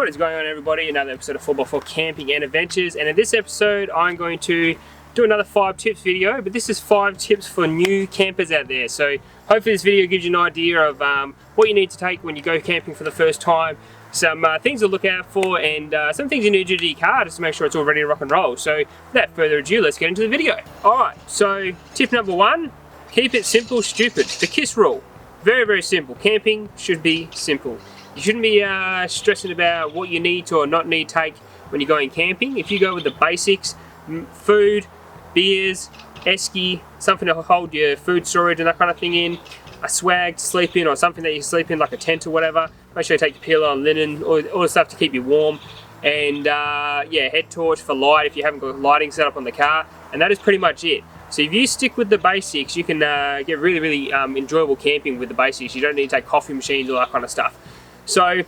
What is going on, everybody? Another episode of 4x4 Camping and Adventures, and in this episode I'm going to do another 5 tips video, but this is 5 tips for new campers out there. So hopefully this video gives you an idea of what you need to take when you go camping for the first time, some things to look out for, and some things you need to do to your car just to make sure it's all ready to rock and roll. So without further ado, let's get into the video. Alright, so tip number 1, keep it simple, stupid. The KISS rule. Very, very simple. Camping should be simple. You shouldn't be stressing about what you need to or not need to take when you're going camping. If you go with the basics, food, beers, esky, something to hold your food storage and that kind of thing in, a swag to sleep in or something that you sleep in like a tent or whatever, make sure you take your pillow and linen, all the stuff to keep you warm, and yeah, head torch for light if you haven't got lighting set up on the car, and that is pretty much it. So if you stick with the basics, you can get really, really enjoyable camping with the basics. You don't need to take coffee machines, all that kind of stuff. So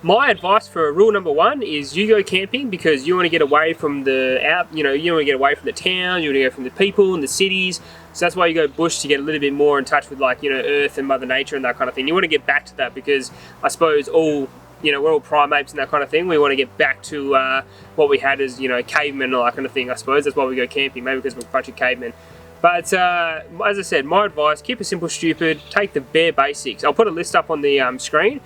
my advice for rule number 1 is you go camping because you want to get away from the you want to get away from the town, you want to go from the people and the cities. So that's why you go bush, to get a little bit more in touch with, like, earth and Mother Nature and that kind of thing. You want to get back to that because I suppose we're all primates and that kind of thing. We want to get back to what we had as, cavemen and all that kind of thing. I suppose that's why we go camping, maybe because we're a bunch of cavemen. But as I said, my advice, keep it simple, stupid, take the bare basics. I'll put a list up on the screen,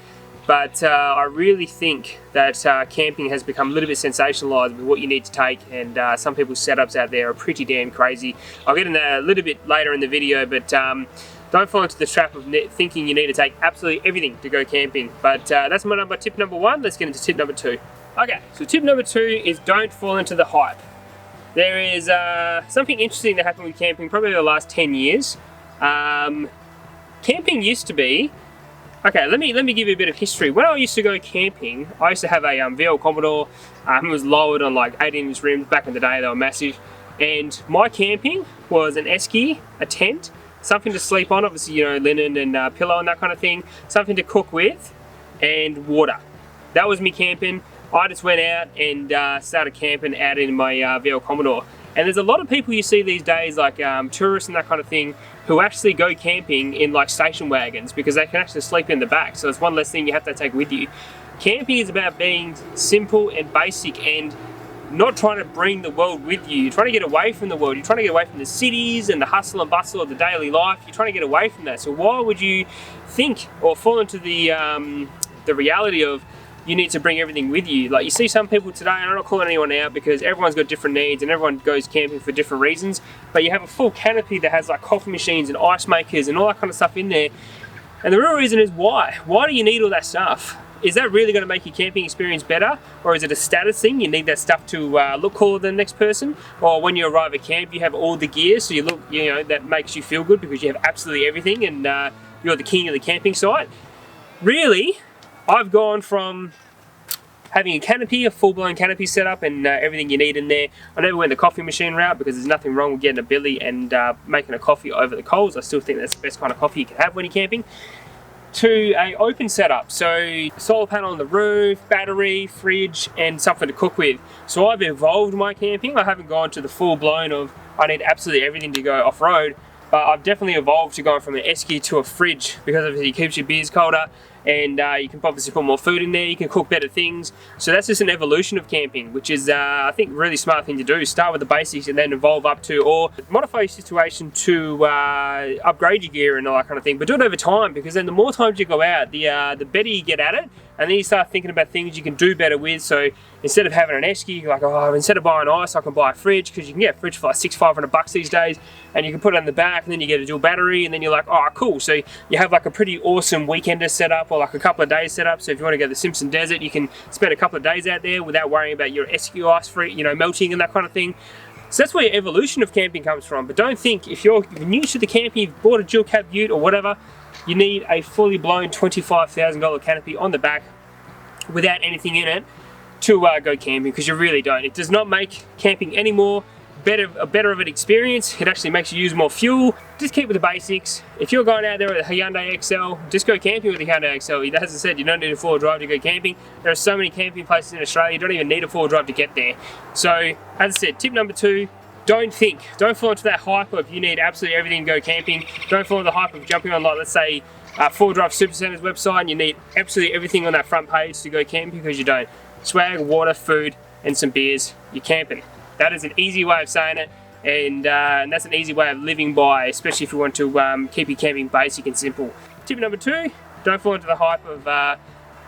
but I really think that camping has become a little bit sensationalized with what you need to take, and some people's setups out there are pretty damn crazy. I'll get into that a little bit later in the video, but don't fall into the trap of thinking you need to take absolutely everything to go camping. But that's my tip number 1. Let's get into tip number 2. Okay, so tip number 2 is don't fall into the hype. There is something interesting that happened with camping probably the last 10 years. Camping used to be... Okay, let me give you a bit of history. When I used to go camping, I used to have a VL Commodore. It was lowered on like 18-inch rims. Back in the day, they were massive. And my camping was an esky, a tent, something to sleep on, obviously, linen and pillow and that kind of thing, something to cook with, and water. That was me camping. I just went out and started camping out in my VL Commodore. And there's a lot of people you see these days, like tourists and that kind of thing, who actually go camping in like station wagons because they can actually sleep in the back. So it's one less thing you have to take with you. Camping is about being simple and basic and not trying to bring the world with you. You're trying to get away from the world. You're trying to get away from the cities and the hustle and bustle of the daily life. You're trying to get away from that. So why would you think or fall into the reality of you need to bring everything with you? Like, you see some people today, and I'm not calling anyone out because everyone's got different needs and everyone goes camping for different reasons, but you have a full canopy that has like coffee machines and ice makers and all that kind of stuff in there. And the real reason is why? Why do you need all that stuff? Is that really going to make your camping experience better? Or is it a status thing? You need that stuff to look cooler than the next person? Or when you arrive at camp, you have all the gear, so you look, that makes you feel good because you have absolutely everything and you're the king of the camping site? Really? I've gone from having a canopy, a full-blown canopy setup, and everything you need in there. I never went the coffee machine route because there's nothing wrong with getting a billy and making a coffee over the coals. I still think that's the best kind of coffee you can have when you're camping. To a open setup, so solar panel on the roof, battery, fridge, and something to cook with. So I've evolved my camping. I haven't gone to the full-blown of I need absolutely everything to go off-road, but I've definitely evolved to going from an esky to a fridge because obviously it keeps your beers colder, and you can obviously put more food in there, you can cook better things. So that's just an evolution of camping, which is I think a really smart thing to do. Start with the basics and then evolve up to, or modify your situation to upgrade your gear and all that kind of thing, but do it over time, because then the more times you go out, the better you get at it, and then you start thinking about things you can do better with. So instead of having an esky, you're like, oh, instead of buying ice, I can buy a fridge, because you can get a fridge for like $500 these days, and you can put it in the back, and then you get a dual battery, and then you're like, oh, cool. So you have like a pretty awesome weekender setup, or like a couple of days setup. So if you want to go to the Simpson Desert, you can spend a couple of days out there without worrying about your esky ice free, melting and that kind of thing. So that's where your evolution of camping comes from. But don't think if you're new to the camping, you've bought a dual cab ute or whatever, you need a fully blown $25,000 canopy on the back without anything in it to go camping, because you really don't. It does not make camping any more better of an experience. It actually makes you use more fuel. Just keep with the basics. If you're going out there with a Hyundai Excel, just go camping with a Hyundai Excel. As I said, you don't need a 4-wheel drive to go camping. There are so many camping places in Australia, you don't even need a 4-wheel drive to get there. So, as I said, tip number 2, don't fall into that hype of you need absolutely everything to go camping. Don't fall into the hype of jumping on, like, let's say, Four Drive Super Center's website, and you need absolutely everything on that front page to go camping, because you don't. Swag, water, food, and some beers, you're camping. That is an easy way of saying it, and that's an easy way of living by, especially if you want to keep your camping basic and simple. Tip number 2, don't fall into the hype of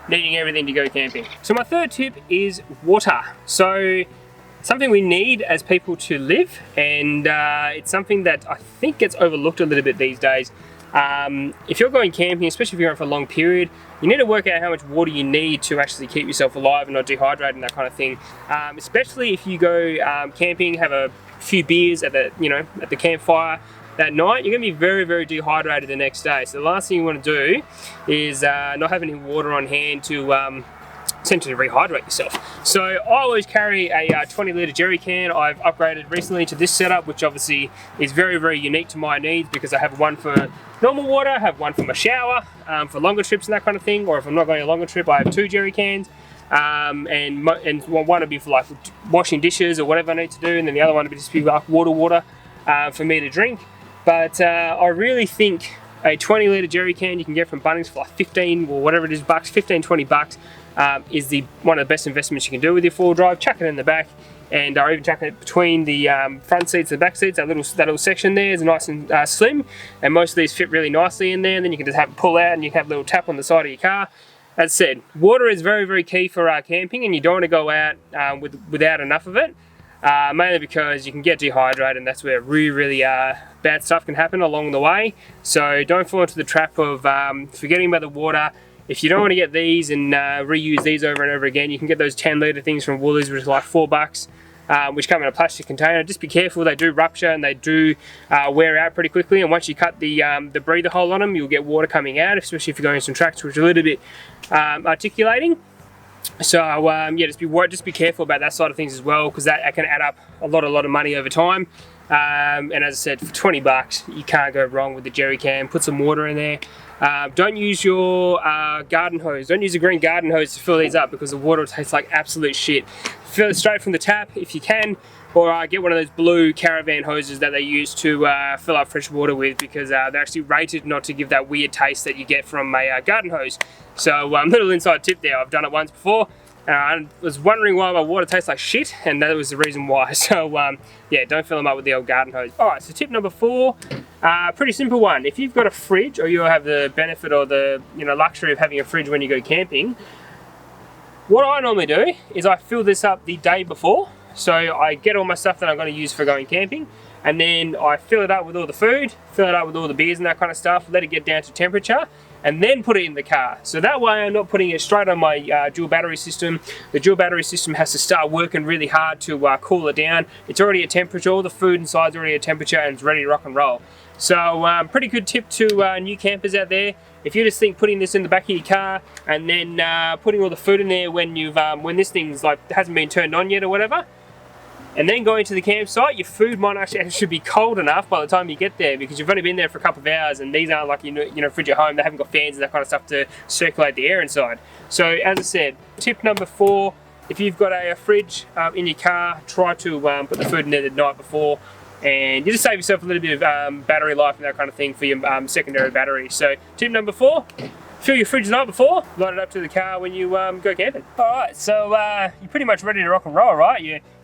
needing everything to go camping. So my third tip is water. So something we need as people to live, and it's something that I think gets overlooked a little bit these days. If you're going camping, especially if you're going for a long period, you need to work out how much water you need to actually keep yourself alive and not dehydrate and that kind of thing. Especially if you go camping, have a few beers at the campfire that night, you're going to be very, very dehydrated the next day. So the last thing you want to do is not have any water on hand to essentially rehydrate yourself. So I always carry a 20 litre jerry can. I've upgraded recently to this setup, which obviously is very, very unique to my needs, because I have one for normal water, I have one for my shower, for longer trips and that kind of thing, or if I'm not going a longer trip, I have 2 jerry cans, and one would be for like washing dishes or whatever I need to do, and then the other one would just be like water for me to drink. But I really think a 20 litre jerry can you can get from Bunnings for like 15 or whatever it is bucks, 15, 20 bucks, is one of the best investments you can do with your 4-wheel-drive. Chuck it in the back, and or even chuck it between the front seats and back seats. That little section there is nice and slim, and most of these fit really nicely in there, and then you can just have it pull out and you can have a little tap on the side of your car. As I said, water is very, very key for camping, and you don't want to go out without enough of it, mainly because you can get dehydrated, and that's where really bad stuff can happen along the way. So don't fall into the trap of forgetting about the water. If you don't want to get these and reuse these over and over again, you can get those 10 litre things from Woolies, which is like $4, which come in a plastic container. Just be careful, they do rupture and they do wear out pretty quickly, and once you cut the breather hole on them, you'll get water coming out, especially if you're going on some tracks which are a little bit articulating. So yeah, just be careful about that side of things as well, because that can add up a lot of money over time. And as I said, for 20 bucks, you can't go wrong with the jerry can. Put some water in there. Don't use your garden hose. Don't use a green garden hose to fill these up, because the water will taste like absolute shit. Fill it straight from the tap if you can, or get one of those blue caravan hoses that they use to fill up fresh water with, because they're actually rated not to give that weird taste that you get from a garden hose. So little inside tip there, I've done it once before. I was wondering why my water tastes like shit, and that was the reason why. So yeah, don't fill them up with the old garden hose. Alright, so tip number 4, pretty simple one. If you've got a fridge, or you have the benefit or the luxury of having a fridge when you go camping, what I normally do is I fill this up the day before. So I get all my stuff that I'm going to use for going camping, and then I fill it up with all the food, fill it up with all the beers and that kind of stuff, let it get down to temperature, and then put it in the car. So that way I'm not putting it straight on my dual battery system. The dual battery system has to start working really hard to cool it down. It's already at temperature, all the food inside's already at temperature, and it's ready to rock and roll. So pretty good tip to new campers out there. If you just think putting this in the back of your car and then putting all the food in there when when this thing's hasn't been turned on yet or whatever, and then going to the campsite, your food might actually be cold enough by the time you get there, because you've only been there for a couple of hours, and these aren't like fridge at home. They haven't got fans and that kind of stuff to circulate the air inside. So as I said, tip number 4, if you've got a fridge in your car, try to put the food in there the night before, and you just save yourself a little bit of battery life and that kind of thing for your secondary battery. So tip number 4, fill your fridge the night before, load it up to the car when you go camping. Alright, so you're pretty much ready to rock and roll, right?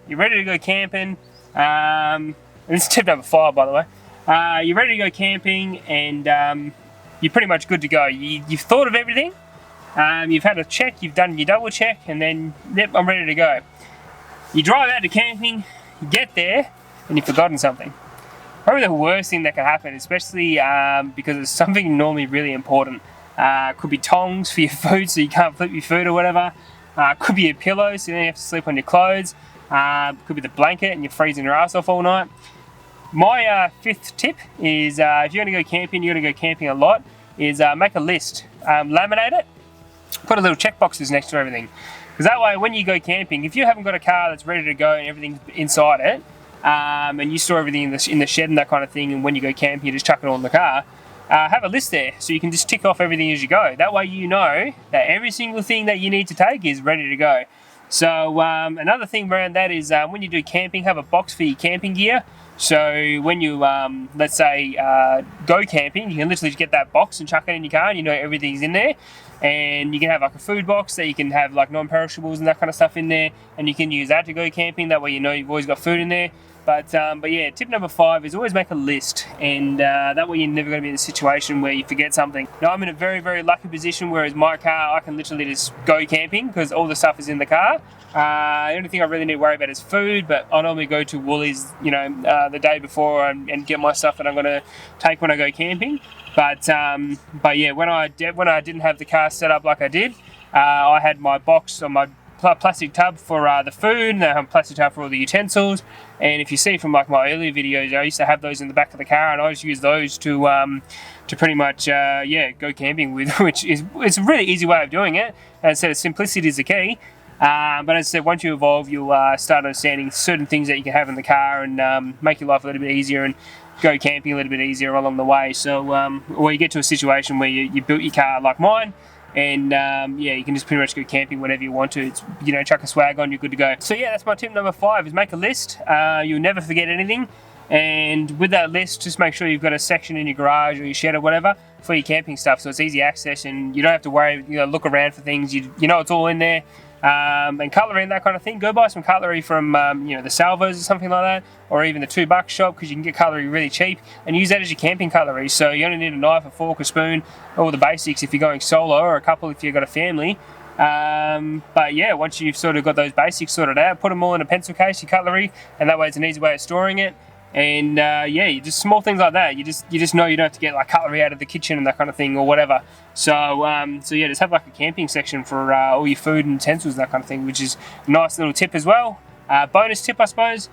You're ready to go camping, and this is tip number 5, by the way. You're ready to go camping, and you're pretty much good to go. You've thought of everything, you've had a check, you've done your double check, and then, yep, I'm ready to go. You drive out to camping, you get there, and you've forgotten something. Probably the worst thing that can happen, especially because it's something normally really important. Could be tongs for your food, so you can't flip your food or whatever. Could be a pillow, so you don't have to sleep on your clothes. Could be the blanket and you're freezing your ass off all night. My 5th tip is if you're going to go camping, you're going to go camping a lot, is make a list. Laminate it, put a little check boxes next to everything. Because that way when you go camping, if you haven't got a car that's ready to go and everything's inside it, and you store everything in the shed and that kind of thing, and when you go camping you just chuck it all in the car, have a list there so you can just tick off everything as you go. That way you know that every single thing that you need to take is ready to go. So another thing around that is when you do camping, have a box for your camping gear. So when you, let's say, go camping, you can literally just get that box and chuck it in your car and you know everything's in there. And you can have like a food box that you can have like non-perishables and that kind of stuff in there. And you can use that to go camping. That way you know you've always got food in there. But yeah, tip number 5 is always make a list, and that way you're never going to be in a situation where you forget something. Now I'm in a very, very lucky position, whereas my car, I can literally just go camping because all the stuff is in the car. The only thing I really need to worry about is food, but I normally go to Woolies, you know, the day before and get my stuff that I'm going to take when I go camping. But yeah, when I didn't have the car set up like I did, I had my box on my plastic tub for the food, and I have a plastic tub for all the utensils. And if you see from like my earlier videos, I used to have those in the back of the car, and I just use those to pretty much yeah, go camping with, which is, it's a really easy way of doing it. As I said, simplicity is the key. But as I said, once you evolve, you'll start understanding certain things that you can have in the car and make your life a little bit easier and go camping a little bit easier along the way. So or you get to a situation where you built your car like mine, and yeah, you can just pretty much go camping whenever you want to. It's, you know, chuck a swag on, you're good to go. So yeah, that's my tip number 5, is make a list. You'll never forget anything. And with that list, just make sure you've got a section in your garage or your shed or whatever for your camping stuff, so it's easy access and you don't have to worry, you know, look around for things. You know it's all in there. And cutlery and that kind of thing, go buy some cutlery from you know, the Salvos or something like that, or even the $2 shop, because you can get cutlery really cheap, and use that as your camping cutlery. So you only need a knife, a fork, a spoon, all the basics if you're going solo, or a couple if you've got a family. But yeah, once you've sort of got those basics sorted out, put them all in a pencil case, your cutlery, and that way it's an easy way of storing it. And yeah, you just small things like that. You just know you don't have to get like cutlery out of the kitchen and that kind of thing or whatever. So so yeah, just have like a camping section for all your food and utensils and that kind of thing, which is a nice little tip as well. Bonus tip, I suppose.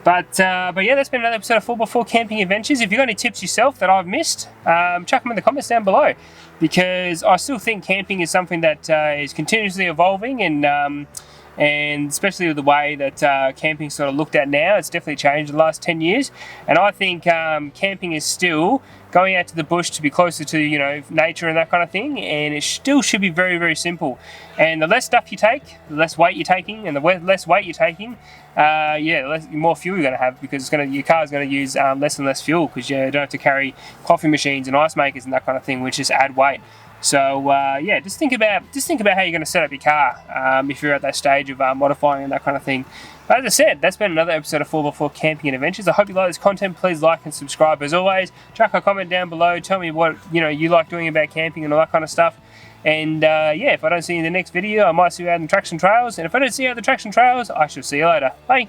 But yeah, that's been another episode of 4x4 Camping Adventures. If you've got any tips yourself that I've missed, chuck them in the comments down below, because I still think camping is something that is continuously evolving, and especially with the way that camping's sort of looked at now, it's definitely changed in the last 10 years. And I think camping is still going out to the bush to be closer to, you know, nature and that kind of thing, and it still should be very, very simple. And the less stuff you take, the less weight you're taking, and the less weight you're taking, yeah, the more fuel you're going to have, because your car's going to use less and less fuel, because you don't have to carry coffee machines and ice makers and that kind of thing, which just add weight. So yeah, just think about how you're going to set up your car if you're at that stage of modifying and that kind of thing. But as I said, that's been another episode of 4x4 Camping and Adventures. I hope you like this content. Please like and subscribe as always. Chuck a comment down below. Tell me what you like doing about camping and all that kind of stuff. And yeah, if I don't see you in the next video, I might see you out in the tracks and trails. And if I don't see you out in the tracks and trails, I shall see you later. Bye.